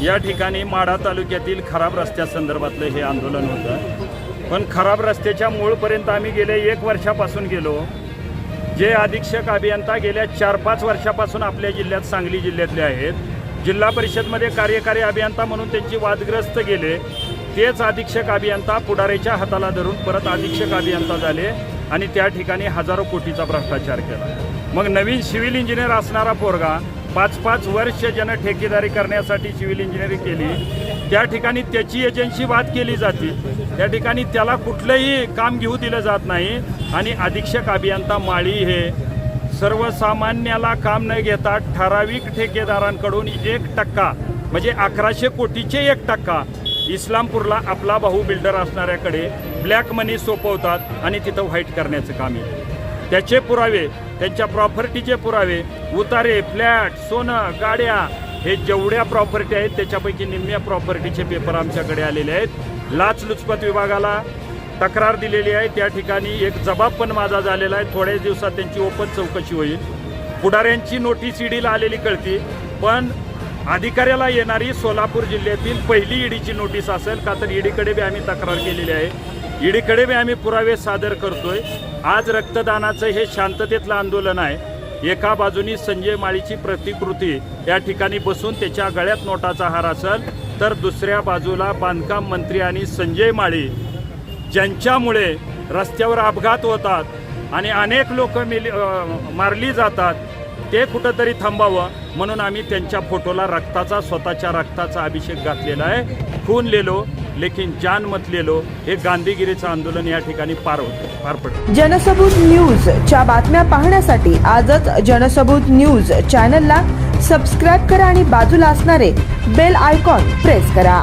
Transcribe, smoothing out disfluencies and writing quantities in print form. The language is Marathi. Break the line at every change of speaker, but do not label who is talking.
या ठिकाणी माढा तालुक्यातील खराब रस्त्यासंदर्भातलं हे आंदोलन होतं। पण खराब रस्त्याच्या मूळपर्यंत आम्ही गेले 1 वर्षापासून गेलो। जे अधीक्षक अभियंता गेल्या 4-5 वर्षापासून आपल्या जिल्ह्यात सांगली जिल्ह्यातले आहेत, जिल्हा परिषदमध्ये कार्यकारी अभियंता म्हणून त्यांची वादग्रस्त गेले, तेच अधीक्षक अभियंता पुढारीच्या हाताला धरून परत अधीक्षक अभियंता झाले आणि त्या ठिकाणी हजारो कोटीचा भ्रष्टाचार केला। मग नवीन सिव्हिल इंजिनियर असणारा पोरगा 5-5 वर्ष ज्यानं ठेकेदारी करण्यासाठी सिव्हिल इंजिनिअरिंग केली, त्या ठिकाणी त्याची एजन्सी बाद केली जाते, त्या ठिकाणी त्याला कुठलंही काम घेऊ दिलं जात नाही। आणि अधीक्षक अभियंता माळी हे सर्वसामान्याला काम न घेता ठराविक ठेकेदारांकडून 1% म्हणजे 1100 कोटीचे 1% इस्लामपूरला आपला भाऊ बिल्डर असणाऱ्याकडे ब्लॅक मनी सोपवतात आणि तिथं व्हाईट करण्याचं काम आहे। त्याचे पुरावे, त्यांच्या प्रॉपर्टीचे पुरावे, उतारे, फ्लॅट, सोनं, गाड्या, हे जेवढ्या प्रॉपर्टी आहेत त्याच्यापैकी निम्म्या प्रॉपर्टीचे पेपर आमच्याकडे आलेले आहेत। लाचलुचपत विभागाला तक्रार दिलेली आहे, त्या ठिकाणी एक जबाब पण माझा झालेला आहे। थोड्याच दिवसात त्यांची ओपन चौकशी होईल। पुढाऱ्यांची नोटीस ईडीला आलेली कळती, पण अधिकाऱ्याला येणारी सोलापूर जिल्ह्यातील पहिली ईडीची नोटीस असेल का, तर ईडीकडे बी आम्ही तक्रार केलेली आहे, ईडीकडे बी आम्ही पुरावे सादर करतोय। आज रक्तदानाचं हे शांततेतलं आंदोलन आहे। एका बाजूनी संजय माळीची प्रतिकृती या ठिकाणी बसून त्याच्या गळ्यात नोटाचा हार असेल, तर दुसऱ्या बाजूला बांधकाम मंत्री आणि संजय माळी ज्यांच्यामुळे रस्त्यावर अपघात होतात आणि अनेक लोक मारली जातात, ते कुठंतरी थांबावं म्हणून आम्ही त्यांच्या फोटोला रक्ताचा, स्वतःच्या रक्ताचा अभिषेक घातलेला आहे। खून लेलो लेकिन जान मत लेलो, हे गांधीगिरीचं आंदोलन या ठिकाणी पार पडतं।
जनसबूत न्यूजच्या बातम्या पाहण्यासाठी आजच जनसबूत न्यूज चॅनलला सबस्क्राईब करा आणि बाजूला असणारे बेल आयकॉन प्रेस करा।